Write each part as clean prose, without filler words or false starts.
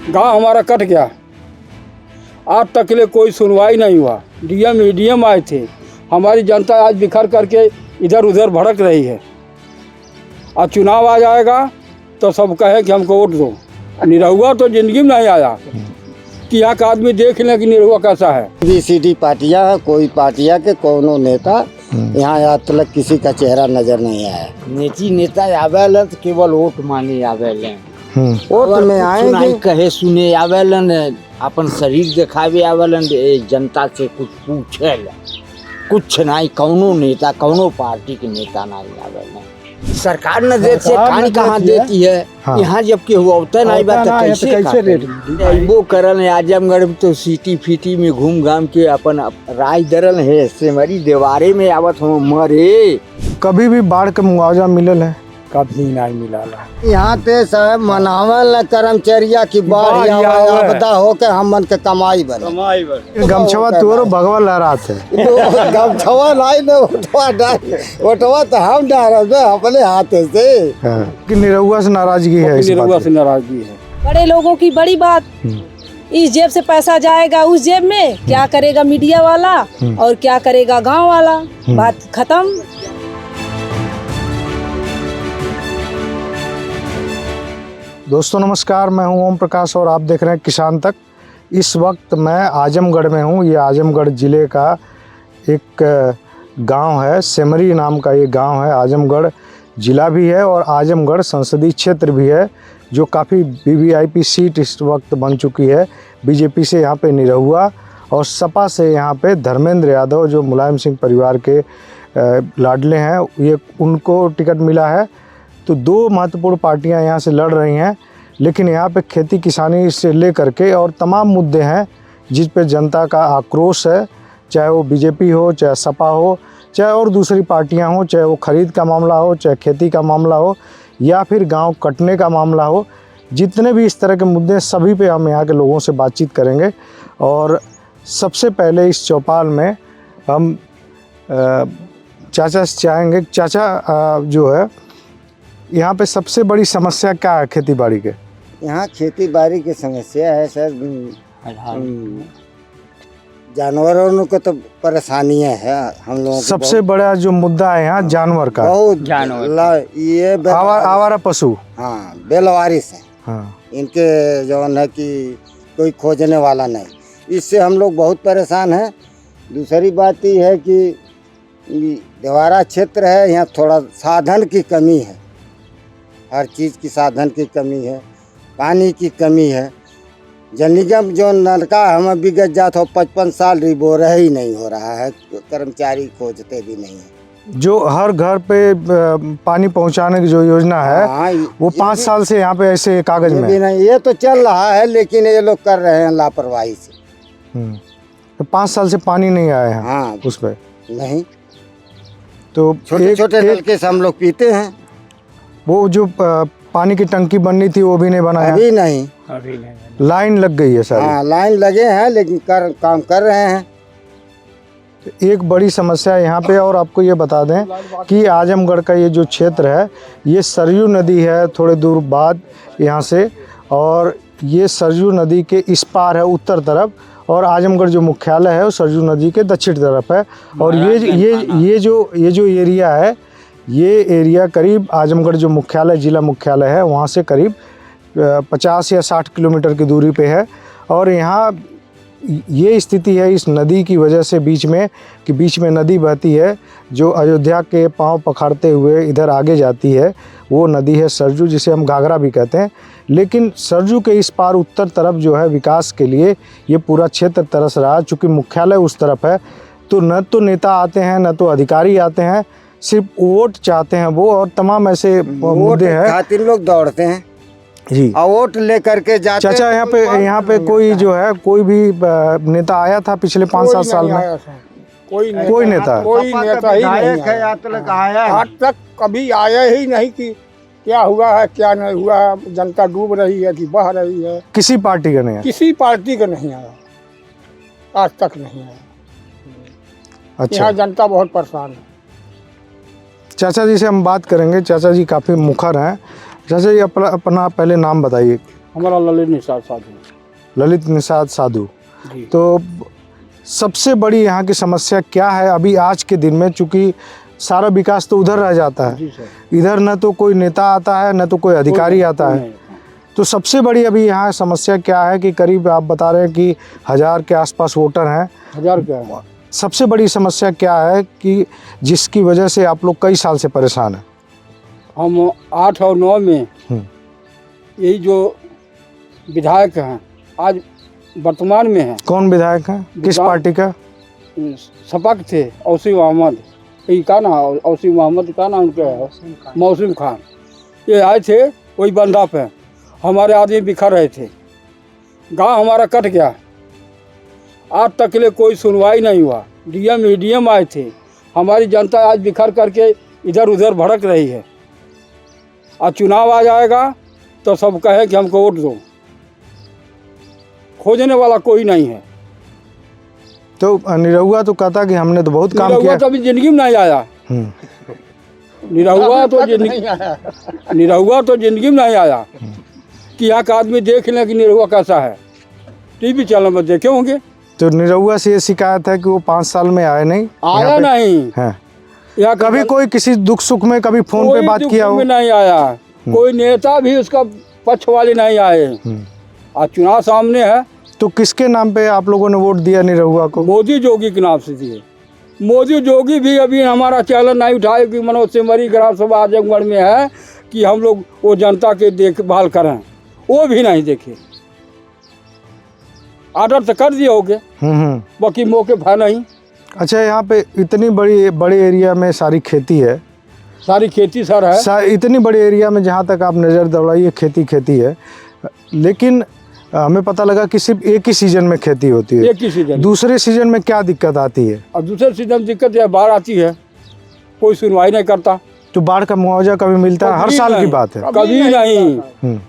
गांव हमारा कट गया। आज तक के लिए कोई सुनवाई नहीं हुआ। डीएम आए थे। हमारी जनता आज बिखर करके इधर उधर भड़क रही है। आज चुनाव आ जाएगा तो सब कहे कि हमको वोट दो। निरहुआ तो जिंदगी में नहीं आया कि यहाँ का आदमी देख लें कि निरहुआ कैसा है। बीसीडी पार्टियां है, कोई पार्टियां के कोनो नेता यहाँ आज तक किसी का चेहरा नजर नहीं आया। नेता आवेलन तो केवल वोट मांगे आवेलन। वोट में आएंगे कहे सुने आवेलन, अपन शरीर दिखावे आवेलन, जनता से कुछ पूछे कुछ नहीं। कौनो नेता कौनो पार्टी के नेता नहीं आवेलन। सरकार न देती है, कहानी कहाँ देती है। हाँ। यहाँ जब के हुआ होता नहीं बात तो कैसे रेट वो करल है। आजमगढ़ में तो सिटी फीटी में घूम घाम के अपन राज दरल है। सेमरी देवारे में आवत हो मरे। कभी भी बाढ़ का मुआवजा मिलल है? कभी नहीं मिला। यहाँ पे सब मनावल कर्मचारिया की बाढ़ आपदा हो के हमन के कमाई बने। गमछवा तोरो भगवा लहरात है। गमछवा नहीं न ओटवा तो हम डाल अपने हाथ से। कि निरहुआ से नाराजगी है? निरहुआ से नाराजगी है। बड़े लोगों की बड़ी बात, इस जेब से पैसा जाएगा उस जेब में, क्या करेगा मीडिया वाला और क्या करेगा गांव वाला। बात खत्म। दोस्तों नमस्कार, मैं हूं ओम प्रकाश और आप देख रहे हैं किसान तक। इस वक्त मैं आजमगढ़ में हूं। ये आजमगढ़ ज़िले का एक गांव है, सेमरी नाम का ये गांव है। आजमगढ़ ज़िला भी है और आजमगढ़ संसदीय क्षेत्र भी है, जो काफ़ी वीवीआईपी सीट इस वक्त बन चुकी है। बीजेपी से यहाँ पे निरहुआ और सपा से यहाँ पे धर्मेंद्र यादव, जो मुलायम सिंह परिवार के लाडले हैं, ये उनको टिकट मिला है। तो दो महत्वपूर्ण पार्टियां यहाँ से लड़ रही हैं, लेकिन यहाँ पे खेती किसानी से लेकर के और तमाम मुद्दे हैं जिस पे जनता का आक्रोश है। चाहे वो बीजेपी हो, चाहे सपा हो, चाहे और दूसरी पार्टियां हो, चाहे वो खरीद का मामला हो, चाहे खेती का मामला हो, या फिर गांव कटने का मामला हो। जितने भी इस तरह के मुद्दे हैं, सभी पे हम यहाँ के लोगों से बातचीत करेंगे। और सबसे पहले इस चौपाल में हम चाचा से चाहेंगे। चाचा जो है, यहाँ पे सबसे बड़ी समस्या क्या है खेती बाड़ी के? यहाँ खेती बाड़ी की समस्या है सर, जानवरों को तो परेशानियाँ है हम लोगों। सबसे बड़ा जो मुद्दा है यहाँ जानवर का, बहुत जानवर, ये आवारा पशु। हाँ, बेलवारिस है। हाँ, इनके जो है कि कोई खोजने वाला नहीं। इससे हम लोग बहुत परेशान हैं। दूसरी बात ये है कि देवारा क्षेत्र है, यहाँ थोड़ा साधन की कमी है। हर चीज़ की साधन की कमी है, पानी की कमी है। जल निगम जो नलका हमें बिगड़ जात हो 55 साल रिबो रह ही नहीं हो रहा है। कर्मचारी खोजते भी नहीं है। जो हर घर पे पानी पहुंचाने की जो योजना है, हाँ, वो 5 साल से यहाँ पे ऐसे कागज में भी नहीं। ये तो चल रहा है, लेकिन ये लोग कर रहे हैं लापरवाही से। तो 5 साल से पानी नहीं आया है। हाँ, उस पर नहीं। तो छोटे छोटे नलके से हम लोग पीते हैं। वो जो पानी की टंकी बननी थी वो भी नहीं बनाया। अभी नहीं। लाइन लग गई है सारी। हाँ, लाइन लगे हैं, लेकिन काम कर रहे हैं। तो एक बड़ी समस्या यहाँ पे, और आपको ये बता दें कि आजमगढ़ का ये जो क्षेत्र है, ये सरयू नदी है थोड़े दूर बाद यहाँ से, और ये सरयू नदी के इस पार है उत्तर तरफ, और आजमगढ़ जो मुख्यालय है वो सरयू नदी के दक्षिण तरफ है। और ये जो एरिया है, ये एरिया करीब आजमगढ़ जो मुख्यालय, जिला मुख्यालय है, वहाँ से करीब 50 या 60 किलोमीटर की दूरी पे है। और यहाँ ये स्थिति है इस नदी की वजह से, बीच में नदी बहती है जो अयोध्या के पांव पखाड़ते हुए इधर आगे जाती है। वो नदी है सरजू, जिसे हम घाघरा भी कहते हैं। लेकिन सरजू के इस पार उत्तर तरफ जो है, विकास के लिए ये पूरा क्षेत्र तरस रहा है। चूँकि मुख्यालय उस तरफ है, तो न तो नेता आते हैं, न तो अधिकारी आते हैं, सिर्फ वोट चाहते हैं वो। और तमाम ऐसे मुद्दे हैं, खातिर लोग दौड़ते हैं जी, और वोट लेकर के जाते हैं। चाचा यहाँ पे कोई जो है, कोई भी नेता आया था पिछले 5-7 साल में? कोई नेता ही नहीं आया। आज तक कभी आया ही नहीं कि क्या हुआ है क्या नहीं हुआ है, जनता डूब रही है कि बह रही है। किसी पार्टी का नहीं है? किसी पार्टी का नहीं आया, आज तक नहीं आया। अच्छा, यहाँ जनता बहुत परेशान है। चाचा जी से हम बात करेंगे। चाचा जी काफ़ी मुखर हैं। चाचा जी अपना पहले नाम बताइए। हमारा ललित निषाद साधु। ललित निषाद साधु। जी। तो सबसे बड़ी यहाँ की समस्या क्या है अभी आज के दिन में, चूँकि सारा विकास तो उधर रह जाता है, जी सर। इधर न तो कोई नेता आता है न तो कोई अधिकारी आता है, तो सबसे बड़ी अभी यहाँ समस्या क्या है कि करीब आप बता रहे हैं कि 1000 के आसपास वोटर हैं। 1000 क्या है? सबसे बड़ी समस्या क्या है कि जिसकी वजह से आप लोग कई साल से परेशान हैं? हम 8 और 9 में यही जो विधायक हैं आज वर्तमान में हैं। कौन विधायक हैं, किस विधायक- पार्टी का? सपक थे औसीम अहमद, यही का ना औसीम अहमद का नाम क्या है, मौसम खान, ये आए थे वही बंदा पे। हमारे आदमी बिखर रहे थे, गांव हमारा कट गया, आज तक के लिए कोई सुनवाई नहीं हुआ। डीएम ईडीएम आए थे, हमारी जनता आज बिखर करके इधर उधर भड़क रही है। आज चुनाव आ जाएगा तो सब कहे कि हमको वोट दो, खोजने वाला कोई नहीं है। तो निरहुआ तो कहता कि हमने तो बहुत काम निरहुआ किया। तो अभी जिंदगी में नहीं आया। निरहुआ तो जिंदगी में नहीं आया कि यहाँ का आदमी देख लें कि निरहुआ कैसा है, टीवी चैनल में देखे होंगे। तो निरहुआ से ये शिकायत है कि वो 5 साल में आए नहीं, आया नहीं है। यहाँ कभी कोई किसी दुख सुख में कभी फोन पे बात किया हो? में नहीं आया, कोई नेता भी उसका पक्ष वाले नहीं आए। आज चुनाव सामने है, तो किसके नाम पे आप लोगों ने वोट दिया निरहुआ को? मोदी जोगी के नाम से दिए। मोदी जोगी भी अभी हमारा चैनल नहीं उठाए कि मनोज सिमरी ग्राम सभा आजमगढ़ में है कि हम लोग वो जनता के देखभाल करें, वो भी नहीं देखे। आर्डर तो कर दिए होगे, बाकी मौके भय नहीं। अच्छा, यहाँ पे इतनी बड़े एरिया में सारी खेती है, सारी खेती सर है, इतनी बड़ी एरिया में जहाँ तक आप नज़र दौड़ाइए खेती है, लेकिन हमें पता लगा कि सिर्फ एक ही सीजन में खेती होती है। एक ही सीजन। दूसरे सीजन में क्या दिक्कत आती है? और दूसरे सीजन दिक्कत है, बाढ़ आती है, कोई सुनवाई नहीं करता। तो बाढ़ का मुआवजा कभी मिलता है? हर साल की बात है। कभी नहीं,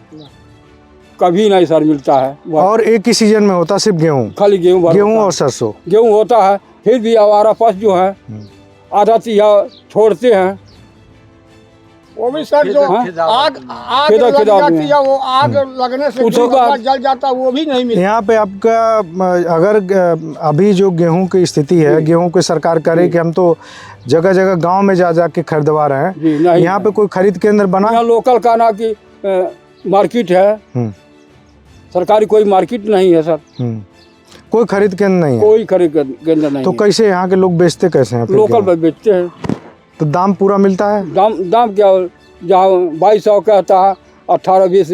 कभी नहीं सर मिलता है। और एक ही सीजन में होता सिर्फ खाली गेहूँ और सरसों। गेहूँ होता है, फिर भी आवारा पशु जो है आधा तिहा छोड़ते हैं। वो भी सर जो आग खेदा लग खेदा जाती है, वो आग लगने से उसी जो बात- जल जाता है वो भी नहीं मिलता। यहाँ पे आपका अगर अभी जो गेहूं की स्थिति है, गेहूं की सरकार करे कि हम तो जगह जगह गांव में जा के खरीदवा रहे जी, हैं, नहीं, यहाँ पे कोई खरीद केंद्र बना? यहाँ लोकल का ना कि मार्केट है, सरकारी कोई मार्केट नहीं है सर, कोई खरीद केंद्र नहीं है। कोई खरीद केंद्र नहीं तो है। कैसे यहाँ के लोग बेचते कैसे हैं फिर लोकल गेहूं? पे बेचते हैं। तो दाम पूरा मिलता है? दाम क्या, जहाँ 2200 कहता है 18-20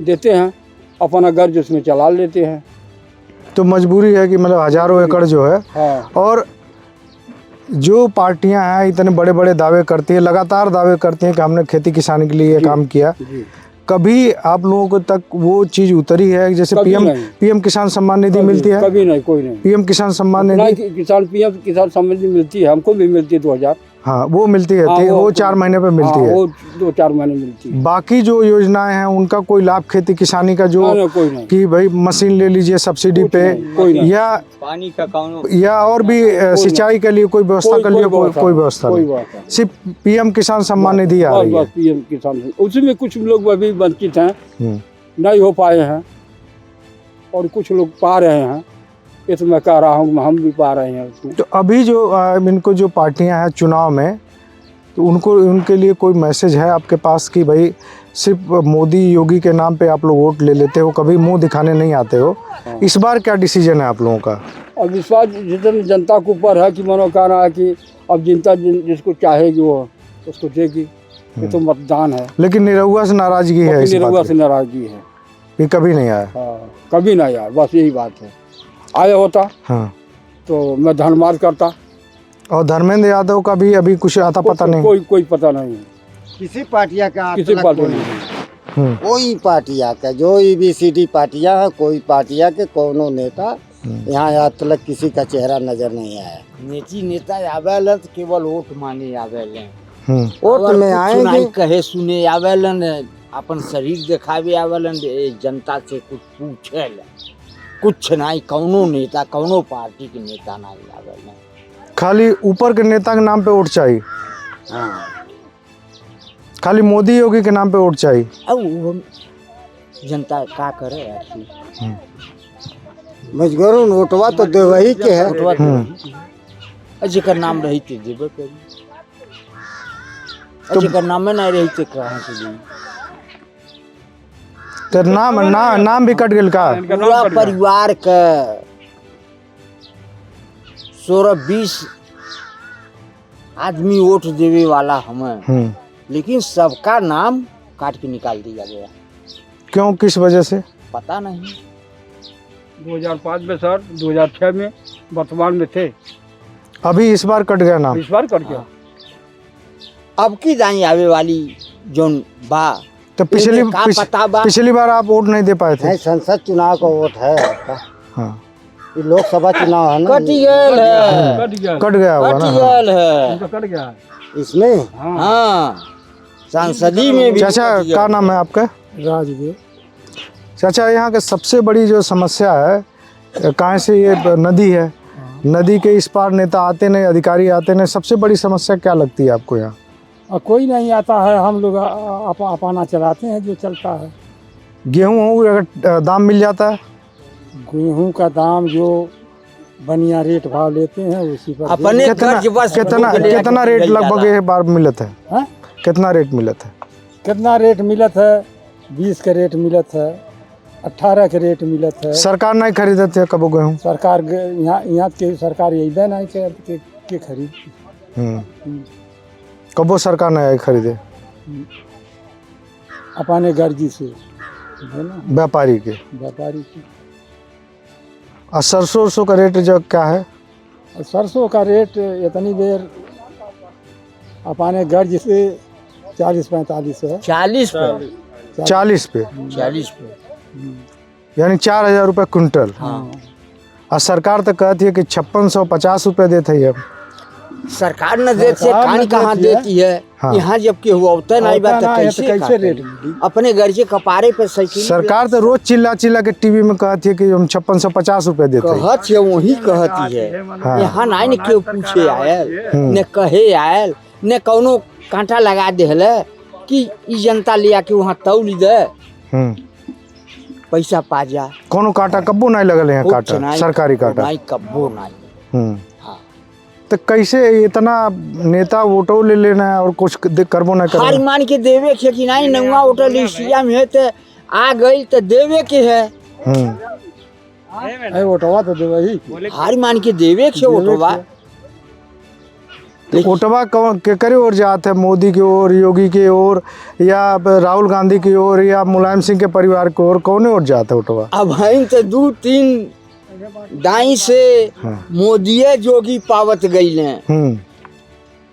देते हैं, अपना गर्ज उसमें चला लेते हैं। तो मजबूरी है कि मतलब हजारों एकड़ जो है। हाँ। और जो पार्टियां हैं इतने बड़े बड़े दावे करती है, लगातार दावे करती हैं कि हमने खेती किसानी के लिए ये काम किया, जी। कभी आप लोगों को तक वो चीज उतरी है? जैसे कभी नहीं। पीएम किसान सम्मान निधि मिलती है? कभी नहीं, कोई नहीं। पीएम किसान सम्मान नहीं, निधि, किसान पीएम किसान सम्मान निधि मिलती है, हमको भी मिलती है 2000। हाँ वो मिलती है, हाँ, वो 4 महीने पे मिलती हाँ, है। वो 2-4 महीने मिलती है। बाकी जो योजनाएं हैं उनका कोई लाभ खेती किसानी का जो नहीं, कोई नहीं। कि भाई मशीन ले लीजिए सब्सिडी कुछ पे, नहीं, कोई नहीं। या पानी का कौनो या और भी सिंचाई के लिए कोई व्यवस्था कर लिए? कोई व्यवस्था कोई नहीं, व्यवस्था नहीं। सिर्फ पीएम किसान सम्मान निधि आ रही है। बस पीएम किसान, उसमें कुछ लोग अभी वंचित हैं, हम्म। नहीं हो पाए हैं, और कुछ लोग पा रहे हैं। ये तो मैं कह रहा हूँ, हम भी पा रहे हैं उसमें। तो अभी जो इनको जो पार्टियां हैं चुनाव में, तो उनके लिए कोई मैसेज है आपके पास कि भाई सिर्फ मोदी योगी के नाम पे आप लोग वोट ले लेते हो, कभी मुंह दिखाने नहीं आते हो? इस बार क्या डिसीजन है आप लोगों का? और विश्वास जितने जनता के ऊपर है कि मनो कहना है कि अब जनता जिसको चाहेगी वो उसको देगी, ये तो मतदान है। लेकिन निरहुआ से नाराजगी है, इस निरहुआ बात से नाराजगी है, ये कभी नहीं आया। हाँ, कभी नहीं आया, बस यही बात है। आया होता हाँ, तो मैं धन्यवाद करता। और धर्मेंद्र यादव का भी अभी कुछ आता पता नहीं? कोई पता नहीं है, किसी पार्टियां का आज किसी तक पार्टी कोई नहीं। कोई पार्टियां का जो ABCD पार्टियां है, कोई पार्टियां के कोनो नेता यहाँ आज तक किसी का चेहरा नजर नहीं आया। नेता आवेलन तो केवल वोट मांगे आवेलन, वोट में आएंगे, कहे सुने आवेलन, अपन शरीर दिखावे आवेलन, जनता से कुछ पूछेलन, कुछ नहीं। कौनो नेता कौनो पार्टी के नेता नहीं आवेलन, खाली ऊपर के नेता के नाम पे वोट चाहिए। हाँ। खाली मोदी योगी के नाम पे वोट चाहिए। अब जनता का करे आखिर। मजबूरन वोटवा तो देवही के है। वोटवा तो जेकर नाम रही तो देबे करी, जेकर नाम नहीं रही तो कहाँ से दी। तो नाम भी कट गेल का? पूरा परिवार का 16-20 आदमी वोट देवे वाला हमें, लेकिन सबका नाम काट के निकाल दिया गया। क्यों, किस वजह से? पता नहीं। 2005 में सर, 2006 में वर्तमान में थे, अभी इस बार कट गया नाम? इस बार कट गया। अब की दाई आवे वाली जोन बा, तो पिछली बार आप वोट नहीं दे पाए थे? नहीं, संसद चुनाव का वोट है आपका। हाँ, ये लोकसभा चुनाव है ना, कट गेल है, कट गया होगा कट ना? गेल है उनका कट गया है। इसमें। हाँ, सांसदी में भी चाचा कट गया। क्या नाम है आपका? राजदेव। चाचा, यहाँ के सबसे बड़ी जो समस्या है, कहाँ से ये नदी है, नदी के इस पार नेता आते नहीं, अधिकारी आते नहीं, सबसे बड़ी समस्या क्या लगती है आपको यहाँ? कोई नहीं आता है, हम लोग अपना चलाते हैं जो चलता है। गेहूँ अगर दाम मिल जाता है? गेहूं का दाम जो बनिया रेट भाव लेते हैं उसी पर अपने कर्ज बस कितना रेट लगभग ये बार मिलत है? हाँ? कितना रेट मिलत है? कितना रेट मिलत है? 20 का रेट मिलत है, 18 का रेट मिलत है। सरकार नहीं खरीदते है कबो गेहूँ? सरकार यहाँ के सरकार यही नहीं के खरीद। कबो सरकार नहीं खरीदे? अपने गर्जी से व्यापारी के। और सरसों का रेट जो क्या है? सरसों का रेट इतनी देर अपने गर्ज से 40-45 है। 40 पे 40 पे, यानी 4,000 रुपये कुंटल। हाँ। और सरकार तो कहती है कि 5650 रुपये देते है। सरकार न देती है, कहानी कहाँ देती है? हाँ। यहाँ जब के हुआ होता नहीं बात तो कैसे रेट अपने गर्जे कपारे पे साइकिल। सरकार तो रोज चिल्ला के टीवी में कहती है कि हम 5650 रुपये देते हैं। कहत है, वही कहती है। हाँ। यहाँ नहीं न क्यों पूछे आयल, न कहे आयल, न कौनो कांटा लगा देहले कि ई जनता लिया के वहाँ तौल दे पैसा पा जा। कोनो कांटा कब्बो नहीं लगल है? कांटा सरकारी कांटा नहीं, कब्बो नहीं। तो कैसे इतना नेता वोटो ले लेना है और कुछ करबो ना हार करबो? मान के देवे के कि नहीं, नंगा वोटर लिस्टिया में है तो आ गई तो देवे के है। वोटवा तो दे वही, हार मान के देवे के वोटवा। तो वोटवा केकरे ओर जात है? मोदी की ओर, योगी की ओर, या राहुल गांधी की ओर, या मुलायम सिंह के परिवार की ओर? कौन ओर जाता है वोटवा? अब हैं तो 2-3 दाई से मोदिये जोगी पावत गईले।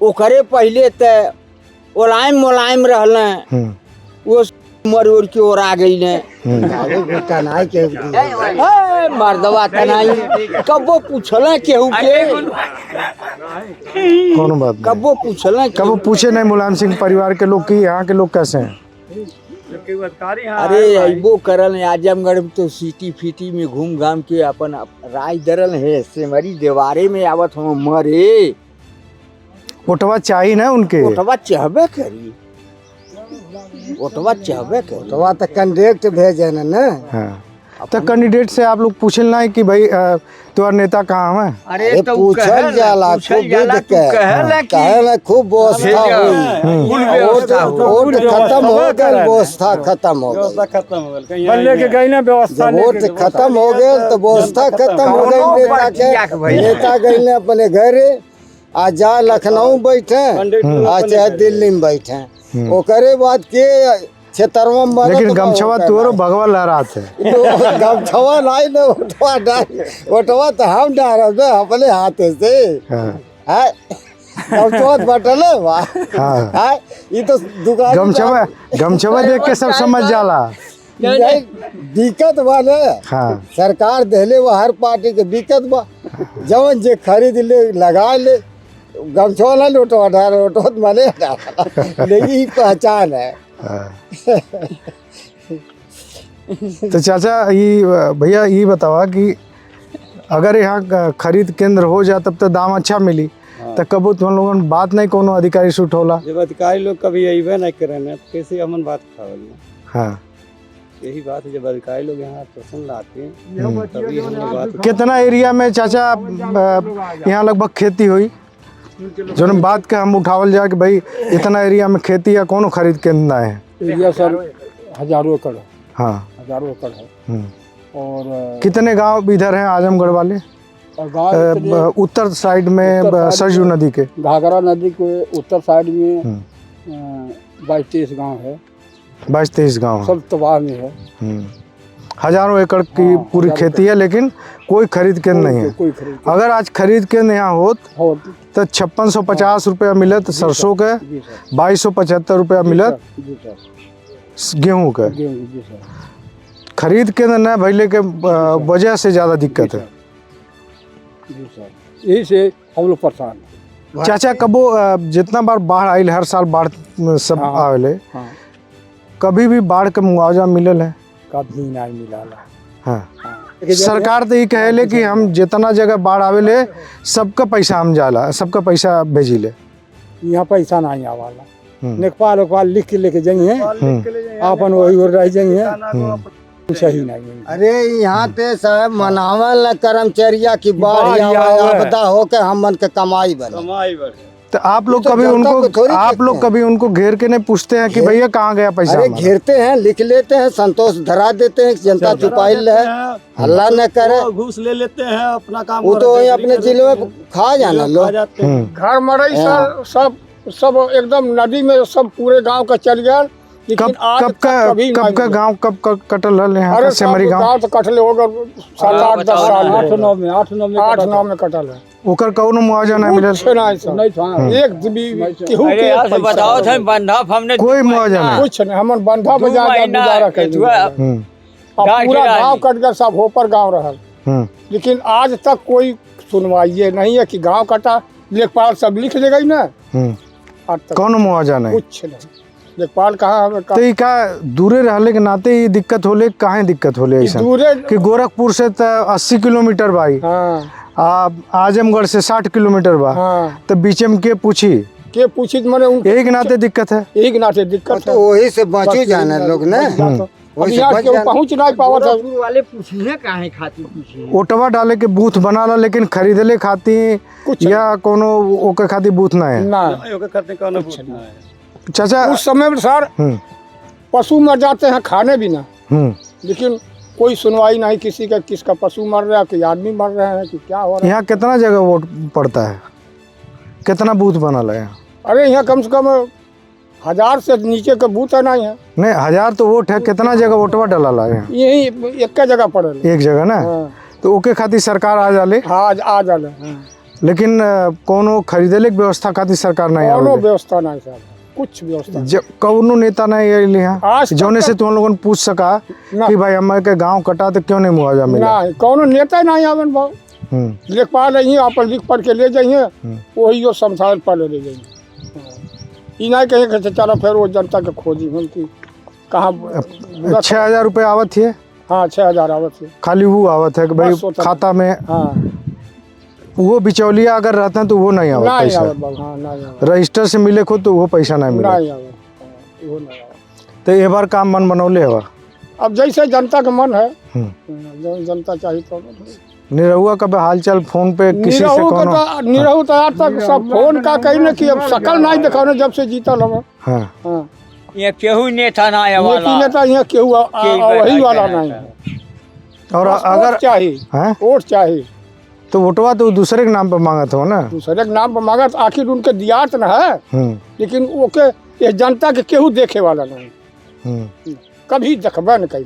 ओकरे पहले तो मुलायम रहले, वो मरोड़ के ओर आ गईले। मर्दवा तनाई कबो पूछल केहू के? कौन बात नहीं। कबो पूछल? कबो पूछे नहीं मुलायम सिंह परिवार के लोग कि यहाँ के लोग कैसे हैं? अरे अबो करल है, आजमगढ़ में तो सिटी फिटी में घूम घाम के अपन राय दरल है। सेमरी देवारे में आवत हम मरे। वोटवा चाहिए ना उनके? वोटवा चाहबे करी, वोटवा चाहबे करी। वोटवा तो कैंडिडेट भेजे ना। हाँ। तो कैंडिडेट से आप लोग पूछल ना कि भाई तुम्हारा नेता कहाँ है? अरे तो पूछल जाला खूब विध के, कहले खूब व्यवस्था हुई, वोट खत्म हो गए, व्यवस्था खत्म हो गई। बल्ले के गई ना व्यवस्था, वोट खत्म हो गए तो व्यवस्था खत्म हो गई। नेता गए अपने घरे, आज जा लखनऊ बैठे, आज चाहे दिल्ली में बैठे, ओकरे बाद के क्षेत्रवा में। लेकिन गमछवा तोरो भगवा लहराते है। गमछवा नहीं ना, वोटवा तो हम डाल अपने हाथ से। गमछवा बटल है, ये तो दुकान गमछवा देख के सब समझ जाला। दिक्कत बा ना। हाँ। सरकार देले वो हर पार्टी के दिक्कत बा, जवन जे खरीद ले लगा ले। गमछवा ना लोटवा डाल, लोटवा मने लेकिन ये पहचान है। तो चाचा ये भैया ये बतावा कि अगर यहाँ खरीद केंद्र हो जाए तब तो दाम अच्छा मिली। तो कबो तुम लोगों ने बात नहीं कोनो अधिकारी से उठौला? जब अधिकारी लोग कभी अबे नहीं करे ना, कैसे हमन बात खावल? हाँ। यही बात है, जब अधिकारी लोग यहाँ प्रश्न लाते हैं तभी हम लोग बात कितना एरिया में चाचा यहाँ लगभग खेती हुई जो न बात के हम उठावल जाए कि भाई इतना एरिया में खेती या कौन खरीद के ना है? एरिया सर हजारों एकड़ है, हाँ। हजारों एकड़ है। और कितने गांव इधर हैं आजमगढ़ वाले? गाँव उत्तर साइड में सरजू नदी के, घाघरा नदी के उत्तर साइड में 22-23 गाँव है, 22-23 गाँव सब तबाह में है। हजारों एकड़ की पूरी खेती है, लेकिन कोई खरीद के नहीं है। कोई खरीद अगर आज खरीद के यहाँ होत तो 5650 रुपया मिलत सरसों के, 2275 रुपया मिलत गेहूँ के। जी सर, खरीद के न भैले के वजह से ज़्यादा दिक्कत है। जी सर, यही से हम लोग परेशान हैं। चाचा कबो जितना बार बाढ़ आयल, हर साल बाढ़ सब आवेले, कभी भी बाढ़ के मुआवजा मिलल है? कभी नहीं मिला। हाँ, सरकार तो ये कहेले कि हम जितना जगह बाढ़ आवेले सबका पैसा हम जाला, सबका पैसा भेजिले। यहाँ पैसा नहीं आवाला, नेपाल उकपाल लिख के लेके जाइए, अपन वही और रह जाइए, सही नहीं। अरे यहाँ पे साहब मनावल कर्मचारिया की बाढ़ आपदा हो के हम मन के कमाई बने। तो आप लोग तो कभी जनता को उनको थोड़ी आप लोग देखते कभी उनको घेर के नहीं पूछते हैं कि भैया कहाँ गया पैसा अरे हमारा? घेरते हैं, लिख लेते हैं, संतोष धरा देते हैं, जनता छुपाइल है, अल्लाह न करे। घूस ले लेते हैं, अपना काम वो तो वही अपने जिले में खा जाना लोग। घर मरई सर, सब एकदम नदी में सब पूरे गांव का चल गया। कब का गांव कब कटल है यहाँ का सेमरी गांव? तो कटले होगा 7-8-10 साल 8-9 में कटल है। ओकर कौनो मुआवजा नहीं मिलल? एक केहू के बताओ थे बंधा हमने कोई मुआवजा नहीं, कुछ नहीं, हमन बंधा बजा गुजारा कर पूरा गांव कट गया, सब होपर गांव रहा। लेकिन आज तक कोई सुनवाई नहीं है कि गांव कटा, लेखपाल सब लिख देगा ही ना, आज तक कौनो मुआवजा नहीं, कुछ नहीं। लेखपाल कहाँ तो ये का दूरे रहले के नाते ये दिक्कत होले? काहे दिक्कत होले ऐसा दूरे कि गोरखपुर से 80 किलोमीटर भाई, आजमगढ़ से 60 किलोमीटर बा, तो बीच में के पूछी मने एक नाते दिक्कत है, एक नाते दिक्कत तो वही से बची जाना लोग ना, पहुँच नहीं पावत वाले पूछने काहे खातिर पूछे? ओटवा डाले के बूथ बनाला, लेकिन खरीदले खाती या कोनो ओके खाती बूथ ना है ना। चाचा उस समय में सर पशु मर जाते हैं खाने भी ना, लेकिन कोई सुनवाई नहीं किसी का, किसका पशु मर रहा है, कि आदमी मर रहे हैं, कि क्या हो रहा है। यहाँ कितना जगह वोट पड़ता है, कितना बूथ बना है यहाँ? अरे यहाँ कम से कम 1000 से नीचे का बूथ है ना यहाँ। नहीं 1000 तो वोट है, कितना जगह वोटवा डला है? यही एक जगह पड़े, एक जगह ना। तो ओके खातिर सरकार आ जाले, हाँ आ जाले, लेकिन कोनो खरीदले के व्यवस्था खातिर सरकार नहीं कोनो आवे, व्यवस्था नहीं सर, कुछ व्यवस्था कौनो नेता नहीं आइले यहाँ जौने से तुम लोगन पूछ सका कि भाई हमारे के गांव कटा तो क्यों नहीं मुआवजा मिला? नहीं, कौनो नेता नहीं आवन भाव। लेखपाल यहीं आप लिख पढ़ के ले जाइए, वही जो शमशान पर ले जाइए, ई नहीं कहे कि चलो फिर वो जनता के खोजी हम की कहाँ। 6000 रुपये आवत है? हाँ 6000 आवत है, खाली वो आवत है कि भाई खाता में, वो बिचौलिया अगर रहता है तो वो नहीं आवत पैसा, रजिस्टर से मिले खुद तो वो पैसा नहीं मिला। तो ये बार काम मन बनौले है, अब जैसे जनता का मन है, जनता चाहिए तो। निरहुआ का हालचाल फोन पे किसी से कोनो? निरहु तो आज तक सब फोन का कहीं ना कि अब शकल नहीं दिखाने जब से जीता लगा। हाँ ये केहू नेता ना आया वाला, नेता यहाँ केहू वही वाला नहीं है। और अगर चाहिए वोट चाहिए तो वोटवा तो दूसरे के नाम पे मांगत हो ना, दूसरे के नाम पे मांगत, आखिर उनके दियात न है, लेकिन ओके ये जनता के केहू देखे वाला नहीं, कभी देखबे न कहीं।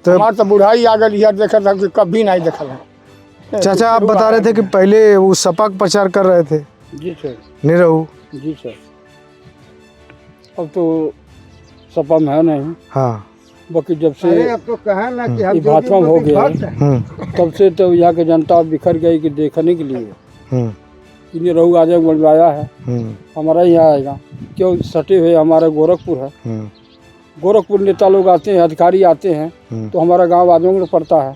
तो हमारे तो बुढ़ाई आ गई यार, देखा था कि कभी नहीं देखा है। चाचा आप बता रहे थे कि पहले वो सपा का प्रचार कर रहे थे? जी सर। निरहु? जी सर। अब तो सपा में है नहीं। हाँ, बाकी जब से अब तो कहा ना कि हम भाजपा में हो गया तब से तो यहाँ के जनता बिखर गई कि देखने के लिए कि निरहु आजमगढ़ में आया है, हमारा यहाँ आएगा क्यों, सटे हुए हमारा गोरखपुर है, गोरखपुर नेता लोग आते हैं, अधिकारी आते हैं, तो हमारा गांव आजमगढ़ पड़ता है,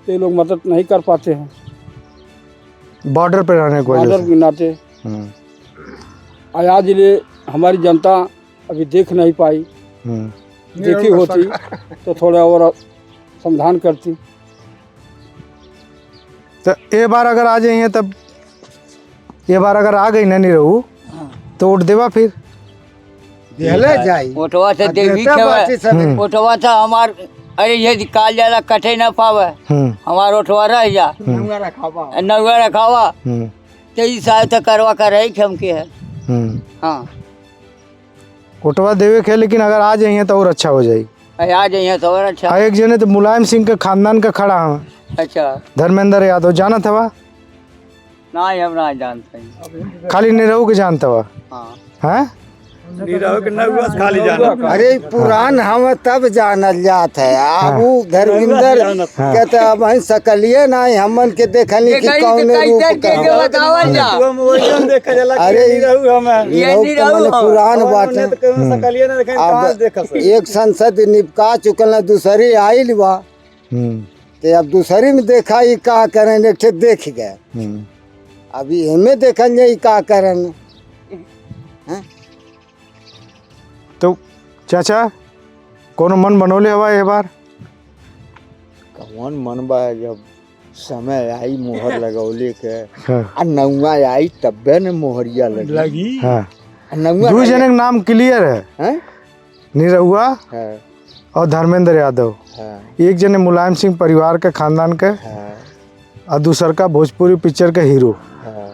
तो ये लोग मदद नहीं कर पाते हैं बॉर्डर पे रहने को, बॉर्डर के नाते। आज ले हमारी जनता अभी देख नहीं पाई देखी होती तो थोड़ा और समाधान करती। तो ये बार अगर आ जाइए तब, ये बार अगर आ गई ना निरहू तो वोट देवा फिर देहले जाई ओटवा से आ देवी देता बाटी सब। ओटवा था हमार, अरे ये निकाल जाला कटे ना पावे, हमार ओटवा रह जा नौवा रखावा तो ई सहायता करवा कर रही हमके है। हाँ वोटवा देवे के, लेकिन अगर आ जाइए तो और अच्छा हो जाई। आ जाइए तो और अच्छा। एक जने तो मुलायम सिंह के खानदान का खड़ा है, अच्छा धर्मेंद्र यादव, जाना था वह? ना हम ना जानते खाली निरहू के जानता हुआ हाँ है? अरे पुरान हम तब जानल जात है। आबू धर्मेंद्र कहते अब हम सकलिए ना हमन के देखली कि कौन रूप का। बतावल जा अरे पुरान बात है। अब एक संसद निपका चुकल है, दूसरी आइल बा ते अब दूसरी में देखा ही का करें, एक ठे देख गए अभी हमें देखल जाई का करें। तो चाचा कोनो मन बनौले हवा ये बार? कौन मन बा, जब समय आई मोहर लगौले के हाँ। आ नौवा आई तबे न मोहरिया लगी। हाँ। नौवा दो जने के नाम क्लियर है, हैं? निरहुआ हाँ, और धर्मेंद्र यादव। हाँ, एक जने मुलायम सिंह परिवार के खानदान के हाँ, और दूसर का भोजपुरी पिक्चर का हीरो। हाँ।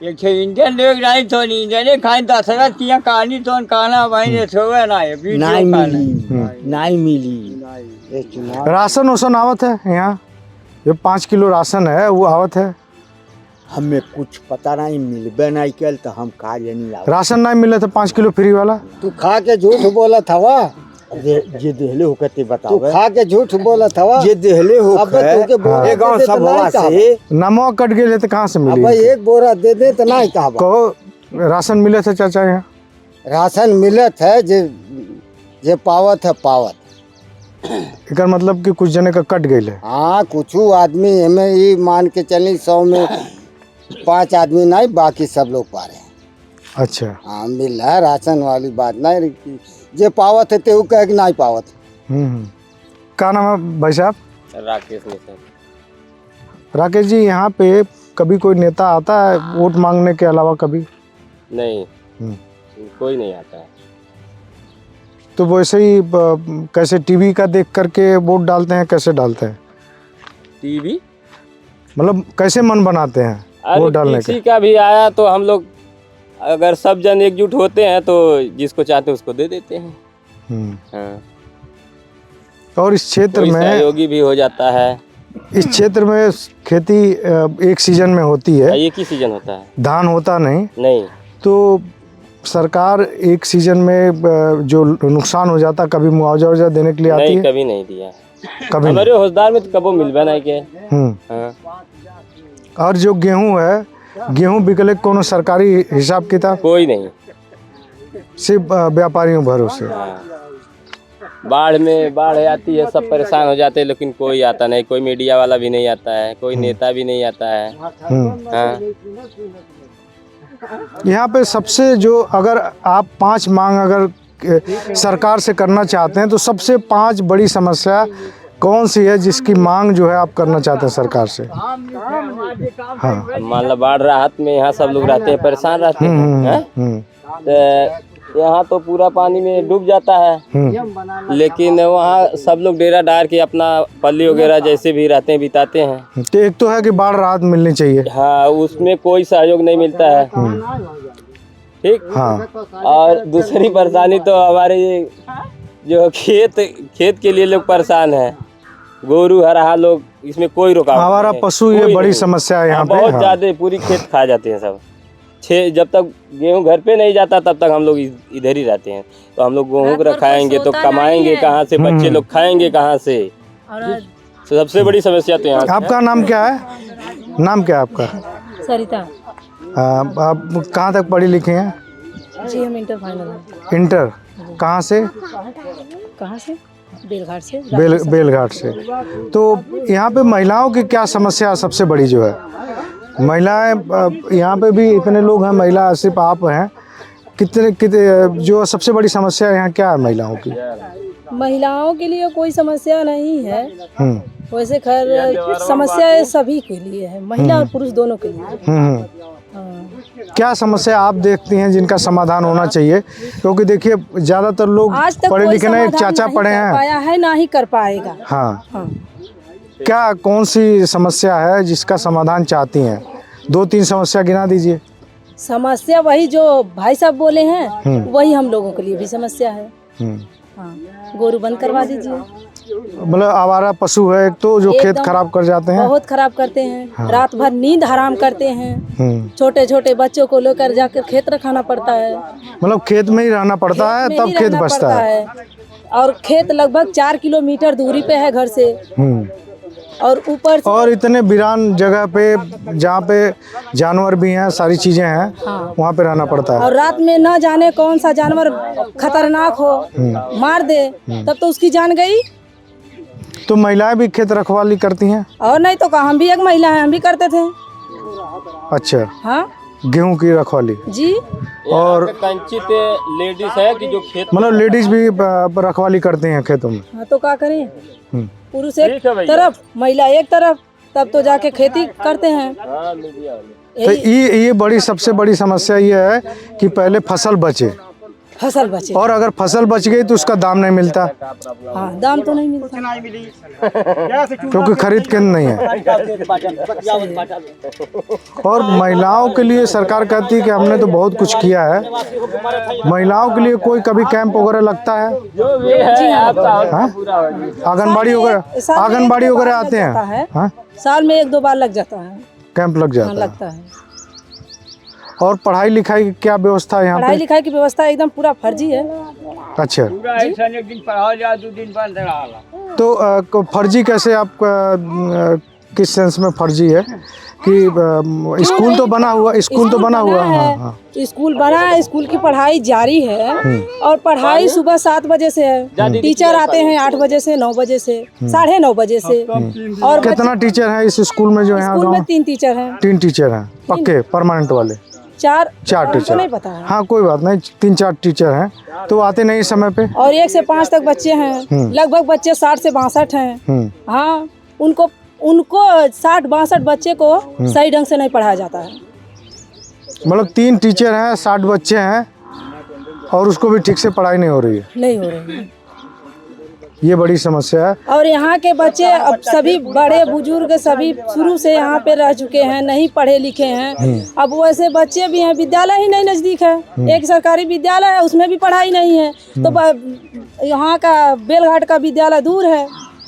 एक छे इंडियन लोग नहीं तो इंडियन खाई दशरथ की कहानी तो कहना भाई ने छोवे ना है नहीं मिली, नहीं मिली। राशन वासन आवत है यहाँ? जो 5 किलो राशन है वो आवत है? हमें कुछ पता नहीं, मिलबे नहीं कल तो हम का नहीं लाओ। राशन नहीं मिला था 5 किलो फ्री वाला? तू खा के झूठ बोला था वा, जे देहले होकर ते तू बताओ। खा के झूठ बोला था वा। जे देहले अब होकर तू के बोरा ये गांव दे दे तो सभवा नहीं कहा। से नमक कट गए तो कहाँ से अब मिली? भाई एक बोरा दे दे तो नहीं कहा। कहो राशन मिले थे चाचा यहाँ? राशन मिलत है जे पावत है पावत। एक मतलब कि कुछ जने का कट गई है। हाँ कुछ आदमी हमें ही मान के चली 100 में 5 आदमी नहीं, बाकी सब लोग पा रहे हैं। अच्छा। हाँ मिल रहा है, राशन वाली बात नहीं रही। जे पावत है तेहू कहे कि नहीं पावत। क्या नाम है भाई साहब? राकेश ने सर। राकेश जी, यहाँ पे कभी कोई नेता आता है वोट मांगने के अलावा कभी? नहीं, कोई नहीं आता है। तो वैसे ही कैसे टीवी का देख करके वोट डालते हैं, कैसे डालते हैं? टीवी मतलब कैसे मन बनाते हैं वोट डालने किसी के? का भी आया तो हम लोग अगर सब जन एकजुट होते हैं तो जिसको चाहते हैं उसको दे देते हैं। हाँ। और इस क्षेत्र कोई में सहयोगी भी हो जाता है। इस क्षेत्र में खेती एक सीजन में होती है, एक ही सीजन होता है, धान होता नहीं। नहीं तो सरकार एक सीजन में जो नुकसान हो जाता कभी मुआवजा देने के लिए आती नहीं, है? कभी नहीं दिया कभी हमारे होशदार में तो कबो मिलबा नहीं के। हाँ। और जो गेहूं है, गेहूं बिकले कोनो सरकारी हिसाब किताब? कोई नहीं, सिर्फ व्यापारियों भरोसे। हाँ। बाढ़ आती है, सब परेशान हो जाते हैं, लेकिन कोई आता नहीं, कोई मीडिया वाला भी नहीं आता है, कोई नेता भी नहीं आता है। हाँ। यहाँ पे सबसे जो अगर आप 5 मांग अगर सरकार से करना चाहते हैं तो सबसे 5 बड़ी समस्या कौन सी है जिसकी मांग जो है आप करना चाहते हैं सरकार से? हाँ। मान लो बाढ़ राहत में यहाँ सब लोग रहते हैं, परेशान रहते हैं। तो यहाँ तो पूरा पानी में डूब जाता है, लेकिन वहाँ सब लोग डेरा डाल के अपना पल्ली वगैरह जैसे भी रहते हैं बिताते हैं। तो एक तो है कि बाढ़ राहत मिलनी चाहिए। हाँ, उसमें कोई सहयोग नहीं मिलता है। ठीक। हाँ। और दूसरी परेशानी तो हमारे जो खेत के लिए लोग परेशान हैं, गोरू हरा लोग, इसमें कोई रुकावट हमारा नहीं है, पशु ये कोई बड़ी नहीं। समस्या है यहाँ पे। बहुत हाँ। ज्यादा, पूरी खेत खा जाते हैं सब। जब तक गेहूं घर पे नहीं जाता तब तक हम लोग इधर ही रहते हैं। तो हम लोग गेहूं रखाएंगे तो कमाएंगे कहाँ से, बच्चे लोग खाएंगे कहाँ से? तो सबसे बड़ी समस्या तो यहाँ। आपका नाम क्या है? नाम क्या है आपका? सरिता आप कहाँ तक पढ़ी लिखी हैं? जी, हम इंटर फाइनल। इंटर कहाँ से? कहाँ से? बेलघाट से। बेलघाट से। तो यहाँ पे महिलाओं की क्या समस्या सबसे बड़ी जो है? महिलाएं यहाँ पे भी इतने लोग हैं, महिला सिर्फ आप हैं, कितने जो सबसे बड़ी समस्या यहाँ क्या है महिलाओं की? महिलाओं के लिए कोई समस्या नहीं है, हम्म वैसे खैर समस्या सभी के लिए है, महिला और पुरुष दोनों के लिए। हम्म। हाँ। क्या समस्या आप देखती हैं जिनका समाधान होना चाहिए? क्योंकि देखिए ज़्यादातर लोग आज तक पढ़े कोई लिखे नहीं, समाधान चाचा नहीं पढ़े कर हैं। पाया है, ना ही कर पाएगा। हाँ, हाँ। क्या कौन सी समस्या है जिसका समाधान चाहती हैं? 2-3 समस्या गिना दीजिए। समस्या वही जो भाई साहब बोले हैं, वही हम लोगों के लिए भी समस्या है। हाँ, गोरू बंद करवा दीजिए। मतलब आवारा पशु है एक तो जो खेत एकदम खराब कर जाते हैं। बहुत खराब करते हैं। हाँ। रात भर नींद हराम करते हैं। छोटे छोटे बच्चों को लेकर जाकर खेत रखाना पड़ता है। मतलब खेत में ही रहना पड़ता है, में तब ही खेत रहना बचता पड़ता है। और खेत लगभग 4 किलोमीटर दूरी पे है घर से, और ऊपर से और इतने वीरान जगह पे जहाँ पे जानवर भी हैं, सारी चीजें हैं, हाँ। वहाँ पे रहना पड़ता है। और रात में न जाने कौन सा जानवर खतरनाक हो, मार दे, तब तो उसकी जान गई। तो महिलाएं भी खेत रखवाली करती हैं? और नहीं तो कहा, हम भी एक महिला हैं, हम भी करते थे। अच्छा, हाँ गेहूं की रखवाली। जी। और कंचित लेडीज है कि जो खेत मतलब लेडीज भी रखवाली करती हैं खेतों में? हाँ तो क्या करें, हम्म। पुरुष एक तरफ महिला एक तरफ, तब तो जाके खेती करते हैं। तो ये बड़ी सबसे बड़ी समस्या ये है कि पहले फसल बचे, फसल बचे, और अगर फसल बच गई तो उसका दाम नहीं मिलता, हाँ दाम तो नहीं मिलता, क्योंकि खरीद केंद्र नहीं है। और महिलाओं के लिए सरकार कहती है कि हमने तो बहुत कुछ किया है। महिलाओं के लिए कोई कभी कैंप वगैरह लगता है? हाँ? आंगनबाड़ी वगैरह आते हैं? हाँ? साल में 1-2 बार लग जाता है, कैंप लग जाता है। लगता है। और पढ़ाई लिखाई की क्या व्यवस्था है यहाँ पढ़ाई पे? लिखाई की व्यवस्था एकदम पूरा फर्जी है। अच्छा, एक दिन पढ़ा जाए 2 दिन बंद रहा। तो फर्जी कैसे? आप किस सेंस में फर्जी है कि स्कूल तो बना हुआ, स्कूल तो बना हुआ है, हाँ। स्कूल बना है, स्कूल की पढ़ाई जारी है, और पढ़ाई सुबह 7 बजे से है। टीचर आते हैं 8 बजे से, 9 बजे से, 9:30 बजे से। और कितना टीचर है इस स्कूल में जो यहाँ स्कूल में गाँव? 3 टीचर हैं। 3 टीचर हैं पक्के परमानेंट वाले? 4 टीचर नहीं पता है। हाँ, कोई बात नहीं, 3-4 टीचर हैं तो आते नहीं समय पे। और 1 से 5 तक बच्चे हैं, लगभग बच्चे 60 से 62 हैं। हाँ, उनको 60-62 बच्चे को सही ढंग से नहीं पढ़ाया जाता है। मतलब 3 टीचर हैं, 60 बच्चे हैं, और उसको भी ठीक से पढ़ाई नहीं हो रही है। नहीं हो रही है, ये बड़ी समस्या है। और यहाँ के बच्चे अब सभी बड़े बुजुर्ग सभी शुरू से यहाँ पे रह चुके हैं, नहीं पढ़े लिखे हैं। अब वैसे बच्चे भी हैं, विद्यालय ही नहीं नजदीक है। एक सरकारी विद्यालय है, उसमें भी पढ़ाई नहीं है। तो यहाँ का बेलघाट का विद्यालय दूर है,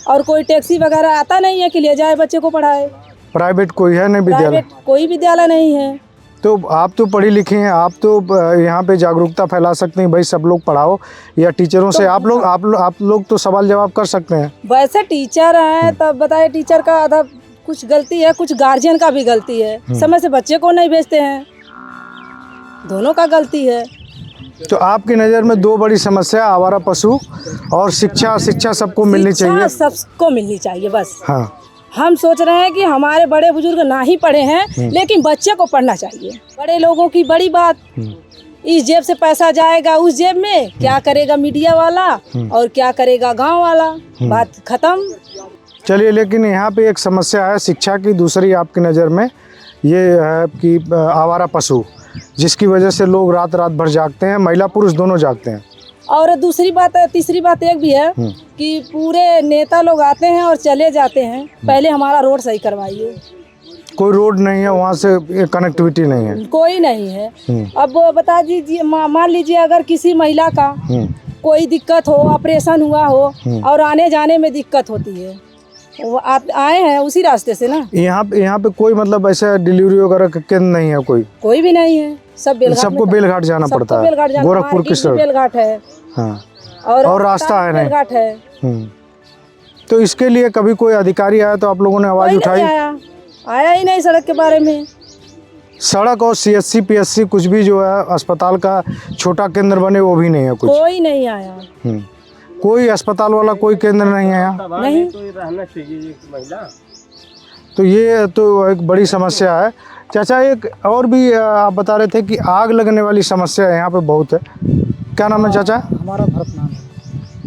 और कोई टैक्सी वगैरह आता नहीं है कि ले जाए बच्चे को पढ़ाए। प्राइवेट कोई है नहीं विद्यालय? प्राइवेट कोई विद्यालय नहीं है। तो आप तो पढ़ी लिखी हैं, आप तो यहाँ पे जागरूकता फैला सकते हैं, भाई सब लोग पढ़ाओ, या टीचरों से आप लोग तो सवाल जवाब कर सकते हैं। वैसे टीचर हैं, तब बताए टीचर का आधा कुछ गलती है, कुछ गार्जियन का भी गलती है। समय से बच्चे को नहीं भेजते हैं, दोनों का गलती है। तो आपकी नज़र में 2 बड़ी समस्या, आवारा पशु और शिक्षा सबको मिलनी चाहिए। सबको मिलनी चाहिए बस। हाँ, हम सोच रहे हैं कि हमारे बड़े बुजुर्ग ना ही पढ़े हैं, लेकिन बच्चे को पढ़ना चाहिए। बड़े लोगों की बड़ी बात, इस जेब से पैसा जाएगा उस जेब में, क्या करेगा मीडिया वाला और क्या करेगा गांव वाला, बात खत्म। चलिए, लेकिन यहाँ पे एक समस्या है शिक्षा की। दूसरी आपकी नज़र में ये है कि आवारा पशु, जिसकी वजह से लोग रात भर जागते हैं, महिला पुरुष दोनों जागते हैं। और तीसरी बात एक भी है कि पूरे नेता लोग आते हैं और चले जाते हैं, पहले हमारा रोड सही करवाइए। कोई रोड नहीं है, वहाँ से कनेक्टिविटी नहीं है, कोई नहीं है। अब बता दीजिए, मान लीजिए अगर किसी महिला का कोई दिक्कत हो, ऑपरेशन हुआ हो और आने जाने में दिक्कत होती है, वो आए हैं उसी रास्ते से ना। यहाँ पे कोई मतलब ऐसा डिलीवरी वगैरह का केंद्र नहीं है? कोई भी नहीं है, सबको बेलघाट जाना पड़ता है। गोरखपुर की सड़क बेलघाट है, हाँ, और रास्ता है नहीं, बेलघाट है। तो इसके लिए कभी कोई अधिकारी आया तो आप लोगों ने आवाज उठाई? आया ही नहीं सड़क के बारे में। सड़क और CSC PSC कुछ भी जो है अस्पताल का छोटा केंद्र बने, वो भी नहीं है, कुछ कोई नहीं आया। कोई अस्पताल वाला कोई केंद्र नहीं है यहाँ। नहीं, तो रहना चाहिए महिला। तो ये तो एक बड़ी समस्या है। चाचा एक और भी आप बता रहे थे कि आग लगने वाली समस्या यहाँ पे बहुत है। क्या नाम है चाचा? हमारा भरत नाम है।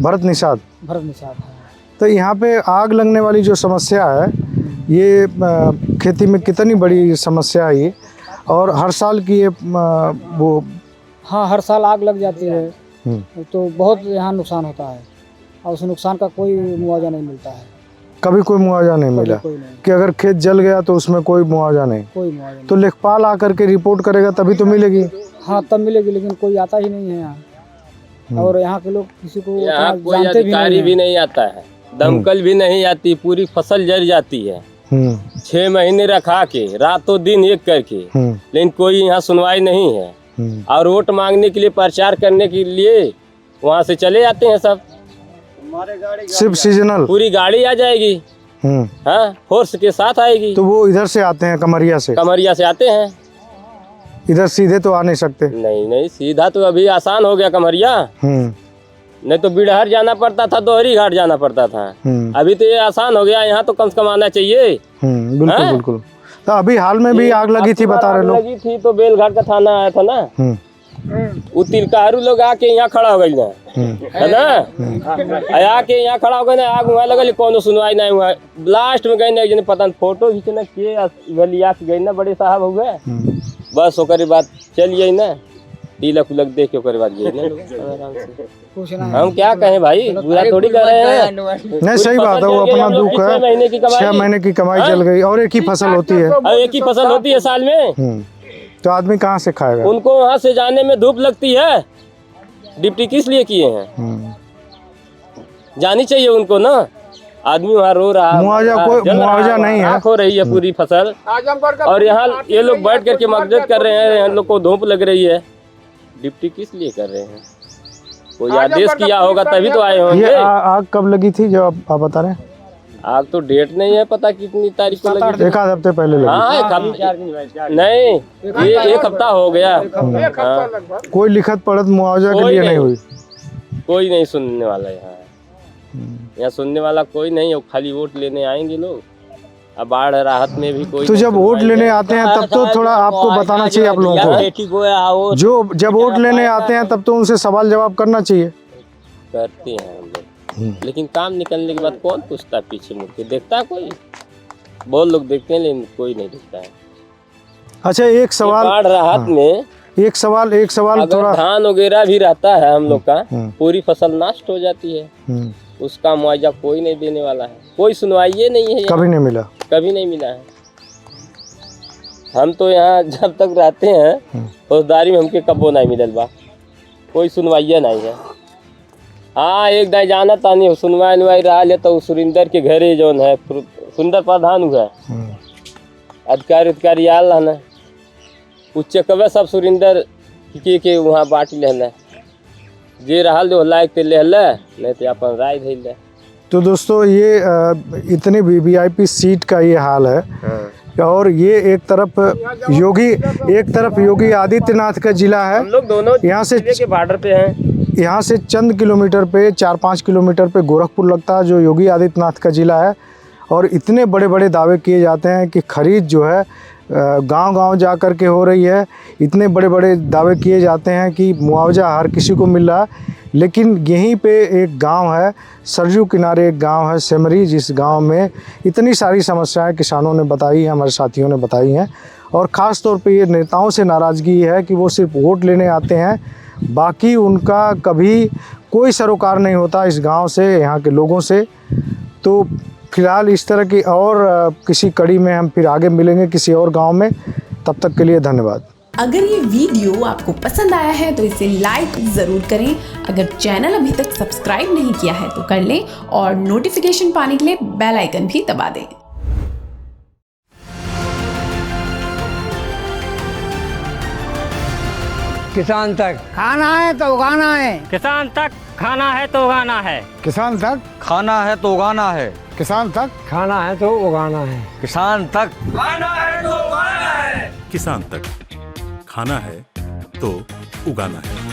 भरत निषाद। भरत निषाद है। तो यहाँ पे आग लगने वाली जो समस्या है ये खेती में कितनी बड़ी समस्या है ये, और हर साल की ये वो? हाँ, हर साल आग लग जाती है तो बहुत यहाँ नुकसान होता है और उस नुकसान का कोई मुआवजा नहीं मिलता है। कभी कोई मुआवजा नहीं मिला? कोई नहीं। कि अगर खेत जल गया तो उसमें कोई मुआवजा नहीं? कोई मुआवजा नहीं। तो लेखपाल आकर के रिपोर्ट करेगा तभी तो मिलेगी? हाँ, तब मिलेगी, लेकिन कोई आता ही नहीं है यहाँ। और यहाँ के लोग किसी को यहाँ कोई जानते अधिकारी भी नहीं आता है, दमकल भी नहीं आती, पूरी फसल जल जाती है। 6 महीने रखा के रातों दिन एक करके, लेकिन कोई यहाँ सुनवाई नहीं है। और वोट मांगने के लिए, प्रचार करने के लिए वहाँ से चले जाते हैं सब। सिर्फ सीजनल? पूरी गाड़ी आ जाएगी, हाँ, फोर्स के साथ आएगी। तो वो इधर से आते हैं, कमरिया से? कमरिया से आते हैं। इधर सीधे तो आ नहीं सकते? नहीं, सीधा तो अभी आसान हो गया कमरिया, नहीं तो बिड़हर जाना पड़ता था, दोहरी घाट जाना पड़ता था। अभी तो ये आसान हो गया, यहाँ तो कम से कम आना चाहिए। बिल्कुल बिल्कुल। तो अभी हाल में भी आग लगी थी, बता रहे लोग? लगी थी तो बेलघाट का थाना आया था ना, वो तिलकारू लोग आके यहाँ खड़ा हो गई ना, है ना, आके यहाँ खड़ा हो गए ना, आग वहाँ लगल, कोनो सुनवाई नहीं हुआ। लास्ट में गए ना, एक जने पता नहीं फोटो खींचना के लिया के गई ना, बड़े साहब हो गए, बस ओकरे बाद चलिए ना, तिलक उलक देख के ओकरे बाद गए ना आराम से। हम क्या कहें भाई, बुरा थोड़ी कर रहे हैं। नहीं, सही बात है, वो अपना दुख है। 6 महीने की कमाई चल गई, और एक ही फसल होती है। और एक ही फसल होती है साल में, तो आदमी कहाँ से खाएगा? उनको वहाँ से जाने में धूप लगती है। डिप्टी किस लिए किए हैं? जानी चाहिए उनको ना। आदमी वहाँ रो रहा, मुआवजा नहीं है, हो रही है पूरी फसल, और यहाँ ये लोग बैठ करके मदद कर रहे हैं, हम लोग को धूप लग रही है। डिप्टी किस लिए कर रहे हैं? कोई आदेश किया होगा तभी तो आए होंगे। ये आग कब लगी थी जो आप बता रहे हैं? आग तो डेट नहीं है पता कितनी तारीख को लगी। 1 आध हफ्ते पहले लगी। हाँ, नहीं, ये 1 हफ्ता हो गया। हाँ। कोई लिखत पढ़त मुआवजा के लिए नहीं हुई? कोई नहीं सुनने वाला यहाँ सुनने वाला कोई नहीं, खाली वोट लेने आएंगे लोग। अब बाढ़ राहत में भी कोई, तो जब वोट लेने आते हैं तब तो थोड़ा आपको बताना चाहिए आप लोगों को। जो जब वोट लेने आते हैं तब तो उनसे सवाल जवाब करना चाहिए। करते हैं हम लोग, लेकिन काम निकलने के बाद कौन पूछता है? पीछे मुड़ के देखता है कोई? बहुत लोग देखते हैं लेकिन कोई नहीं देखता है। अच्छा, एक सवाल बाढ़ राहत में एक सवाल थोड़ा, धान वगैरह भी रहता है हम लोग का, पूरी फसल नष्ट हो जाती है, उसका मुआवजा कोई नहीं देने वाला है। कोई सुनवाई नहीं है, कभी नहीं मिला, कभी नहीं मिला है। हम तो यहाँ जब तक रहते हैं फौजदारी में हमके कबो नहीं मिलल बा, कोई सुनवाई नहीं है। हाँ, एक दाई जाना तानी सुनवाई रहा ले तो सुरिंदर के घरे जो है सुंदर प्रधान हुआ अधिकारी आल रहना, उच्च कवे सब सुरिंदर के वहाँ बांट लेना, जे रहा दो लायक ते ले नहीं तो अपन राय धैल ले। तो दोस्तों ये इतने वीवीआईपी सीट का ये हाल है। और ये एक तरफ योगी आदित्यनाथ का जिला है, हम लोग दोनों यहाँ से के बॉर्डर पे हैं। यहाँ से चंद किलोमीटर पे 4-5 किलोमीटर पे गोरखपुर लगता है जो योगी आदित्यनाथ का जिला है। और इतने बड़े बड़े दावे किए जाते हैं कि खरीद जो है गांव-गांव जा कर के हो रही है। इतने बड़े बड़े दावे किए जाते हैं कि मुआवजा हर किसी को मिल रहा है, लेकिन यहीं पे एक गांव है, सरजू किनारे एक गांव है सेमरी, जिस गांव में इतनी सारी समस्याएं किसानों ने बताई हैं, हमारे साथियों ने बताई हैं। और ख़ास तौर पे ये नेताओं से नाराज़गी है कि वो सिर्फ वोट लेने आते हैं, बाकी उनका कभी कोई सरोकार नहीं होता इस गांव से, यहाँ के लोगों से। तो फिलहाल इस तरह की और किसी कड़ी में हम फिर आगे मिलेंगे किसी और गांव में। तब तक के लिए धन्यवाद। अगर ये वीडियो आपको पसंद आया है तो इसे लाइक ज़रूर करें। अगर चैनल अभी तक सब्सक्राइब नहीं किया है तो कर लें और नोटिफिकेशन पाने के लिए बेल आइकन भी दबा दें। किसान तक खाना है तो उगाना है, किसान तक खाना है तो उगाना है, किसान तक खाना है तो उगाना है, किसान तक खाना है तो उगाना है, किसान तक खाना है तो उगाना है, किसान तक खाना है तो उगाना है।